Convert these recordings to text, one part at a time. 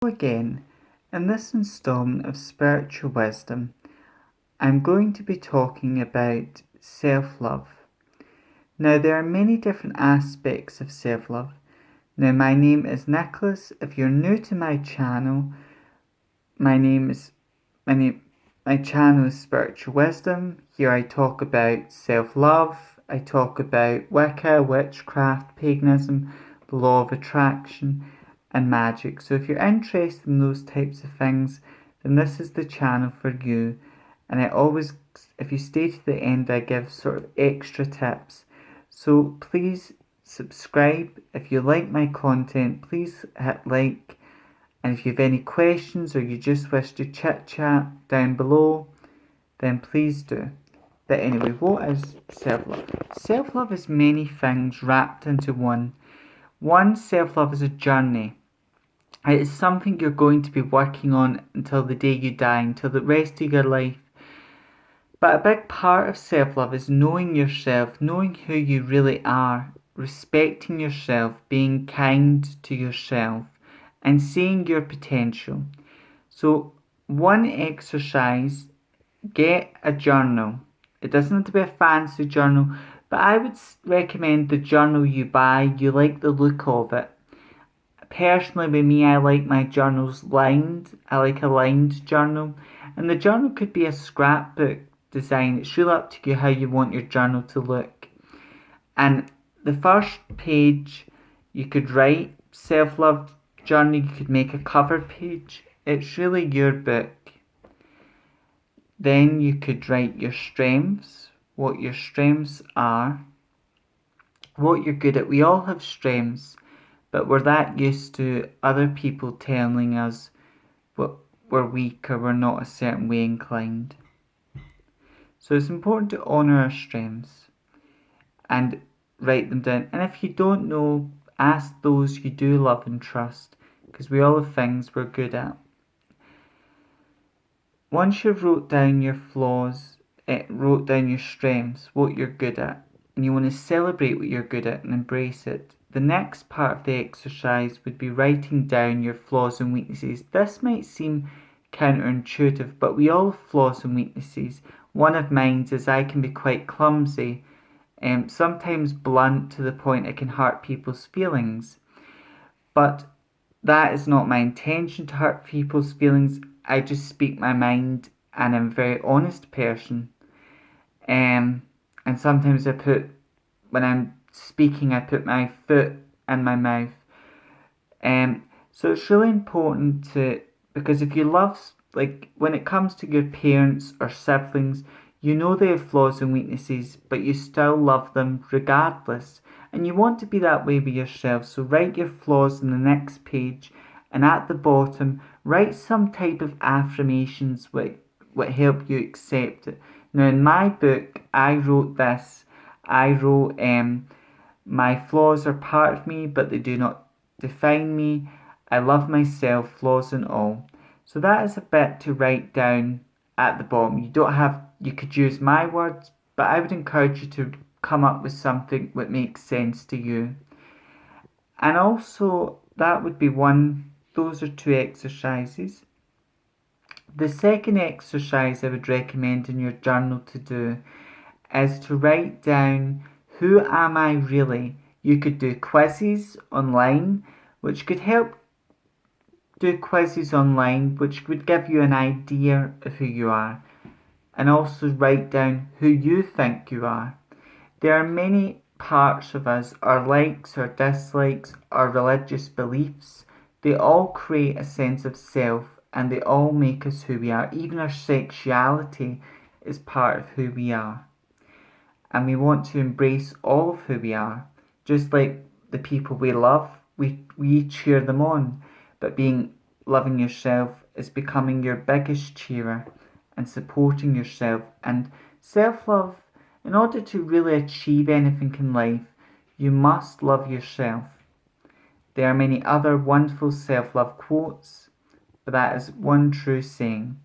Again, in this installment of Spiritual Wisdom, I'm going to be talking about self-love. Now, there are many different aspects of self-love. Now, my name is Nicholas. If you're new to my channel, my channel is Spiritual Wisdom. Here I talk about self-love. I talk about Wicca, witchcraft, paganism, the law of attraction, and magic. So if you're interested in those types of things, then this is the channel for you. And I always, if you stay to the end, I give sort of extra tips. So please subscribe. If you like my content, please hit like. And if you have any questions or you just wish to chit chat down below, then please do. But anyway, what is self-love? Self-love is many things wrapped into one. One, self-love is a journey. It is something you're going to be working on until the day you die, until the rest of your life. But a big part of self-love is knowing yourself, knowing who you really are, respecting yourself, being kind to yourself, and seeing your potential. So one exercise, get a journal. It doesn't have to be a fancy journal, but I would recommend the journal you buy. You like the look of it. Personally, with me, I like my journals lined. I like a lined journal. And the journal could be a scrapbook design. It's really up to you how you want your journal to look. And the first page, you could write self-love journey. You could make a cover page. It's really your book. Then you could write your strengths, what your strengths are, what you're good at. We all have strengths, but we're that used to other people telling us what we're weak or we're not a certain way inclined. So it's important to honour our strengths and write them down. And if you don't know, ask those you do love and trust, because we all have things we're good at. Once you've wrote down your flaws, wrote down your strengths, what you're good at, and you want to celebrate what you're good at and embrace it, the next part of the exercise would be writing down your flaws and weaknesses. This might seem counterintuitive, but we all have flaws and weaknesses. One of mine is I can be quite clumsy, sometimes blunt to the point it can hurt people's feelings. But that is not my intention, to hurt people's feelings. I just speak my mind and I'm a very honest person. And sometimes when I'm speaking, I put my foot in my mouth. So it's really important because if you love, like when it comes to your parents or siblings, you know they have flaws and weaknesses, but you still love them regardless. And you want to be that way with yourself. So write your flaws in the next page, and at the bottom, write some type of affirmations what help you accept it. Now in my book, I wrote this. I wrote, my flaws are part of me, but they do not define me. I love myself, flaws and all. So that is a bit to write down at the bottom. You could use my words, but I would encourage you to come up with something that makes sense to you. And also, that would be those are two exercises. The second exercise I would recommend in your journal to do is to write down, who am I really? You could do quizzes online, which could help. Do quizzes online, which would give you an idea of who you are. And also write down who you think you are. There are many parts of us, our likes, our dislikes, our religious beliefs. They all create a sense of self, and they all make us who we are. Even our sexuality is part of who we are. And we want to embrace all of who we are. Just like the people we love, we cheer them on. But loving yourself is becoming your biggest cheerer and supporting yourself. And self-love, in order to really achieve anything in life, you must love yourself. There are many other wonderful self-love quotes, but that is one true saying.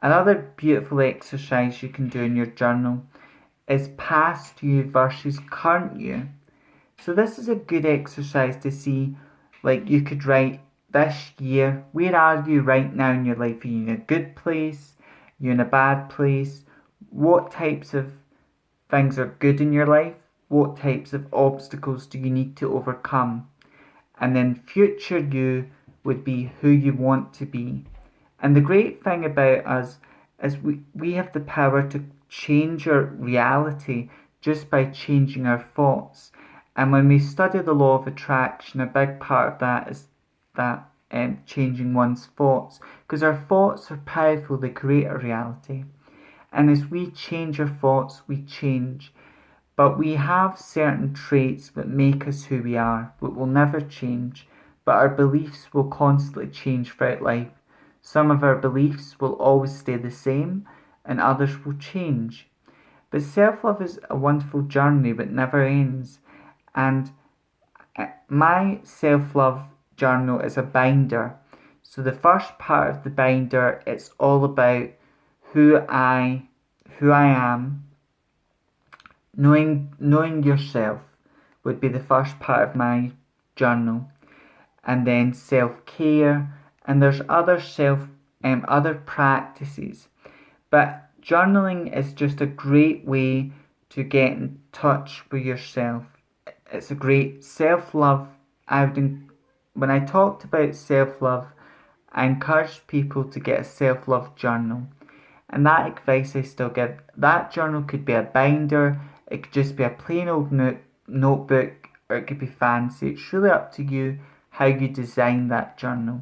Another beautiful exercise you can do in your journal is past you versus current you. So this is a good exercise to see, like you could write this year, where are you right now in your life? Are you in a good place? Are you in a bad place? What types of things are good in your life? What types of obstacles do you need to overcome? And then future you would be who you want to be. And the great thing about us is we have the power to change our reality just by changing our thoughts. And when we study the law of attraction, a big part of that is that changing one's thoughts, because our thoughts are powerful, they create a reality. And as we change our thoughts, we change. But we have certain traits that make us who we are, that will never change, but our beliefs will constantly change throughout life. Some of our beliefs will always stay the same, and others will change. But self love is a wonderful journey that never ends. And my self love journal is a binder. So the first part of the binder, it's all about who I am. Knowing yourself would be the first part of my journal, and then self-care, and there's other practices. But journaling is just a great way to get in touch with yourself. It's a great self-love. When I talked about self-love, I encouraged people to get a self-love journal. And that advice I still give. That journal could be a binder, it could just be a plain old notebook, or it could be fancy. It's really up to you how you design that journal.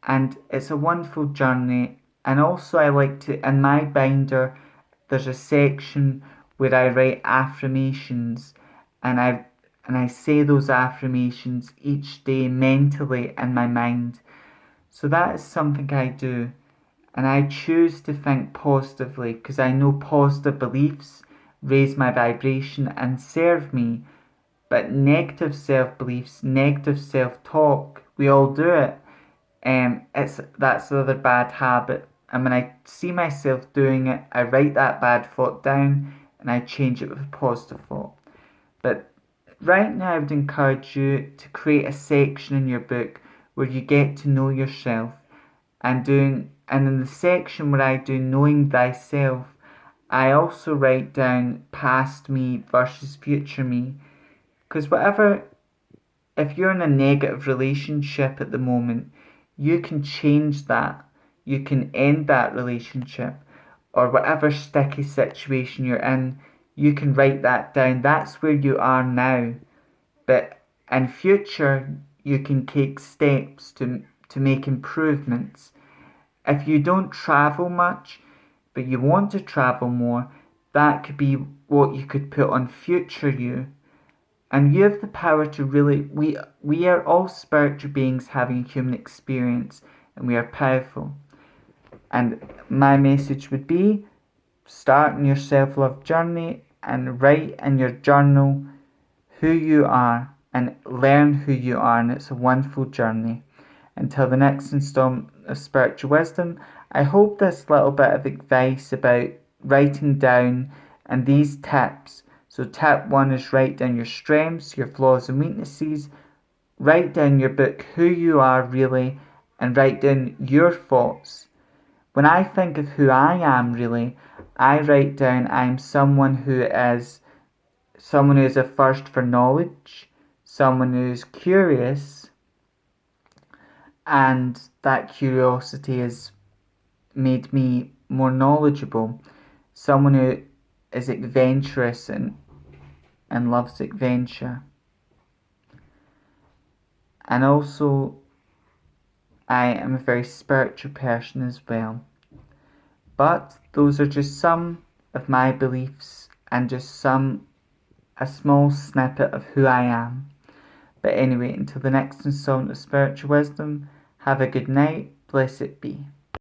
And it's a wonderful journey. And also, I like to, in my binder, there's a section where I write affirmations, and I say those affirmations each day mentally in my mind. So that is something I do. And I choose to think positively because I know positive beliefs raise my vibration and serve me. But negative self-beliefs, negative self-talk, we all do it. That's the other bad habit. And when I see myself doing it, I write that bad thought down and I change it with a positive thought. But right now, I would encourage you to create a section in your book where you get to know yourself, and in the section where I do knowing thyself, I also write down past me versus future me. Because if you're in a negative relationship at the moment, you can change that. You can end that relationship, or whatever sticky situation you're in, you can write that down. That's where you are now. But in future, you can take steps to make improvements. If you don't travel much, but you want to travel more, that could be what you could put on future you. And you have the power to we are all spiritual beings having a human experience, and we are powerful. And my message would be, start in your self-love journey and write in your journal who you are and learn who you are, and it's a wonderful journey. Until the next installment of Spiritual Wisdom, I hope this little bit of advice about writing down and these tips. So tip 1 is write down your strengths, your flaws and weaknesses. Write down your book, who you are really, and write down your thoughts. When I think of who I am really, I write down I'm someone who is a thirst for knowledge, someone who is curious, and that curiosity has made me more knowledgeable. Someone who is adventurous and loves adventure. And also, I am a very spiritual person as well. But those are just some of my beliefs and just a small snippet of who I am. But anyway, until the next installment of Spiritual Wisdom, have a good night. Blessed be.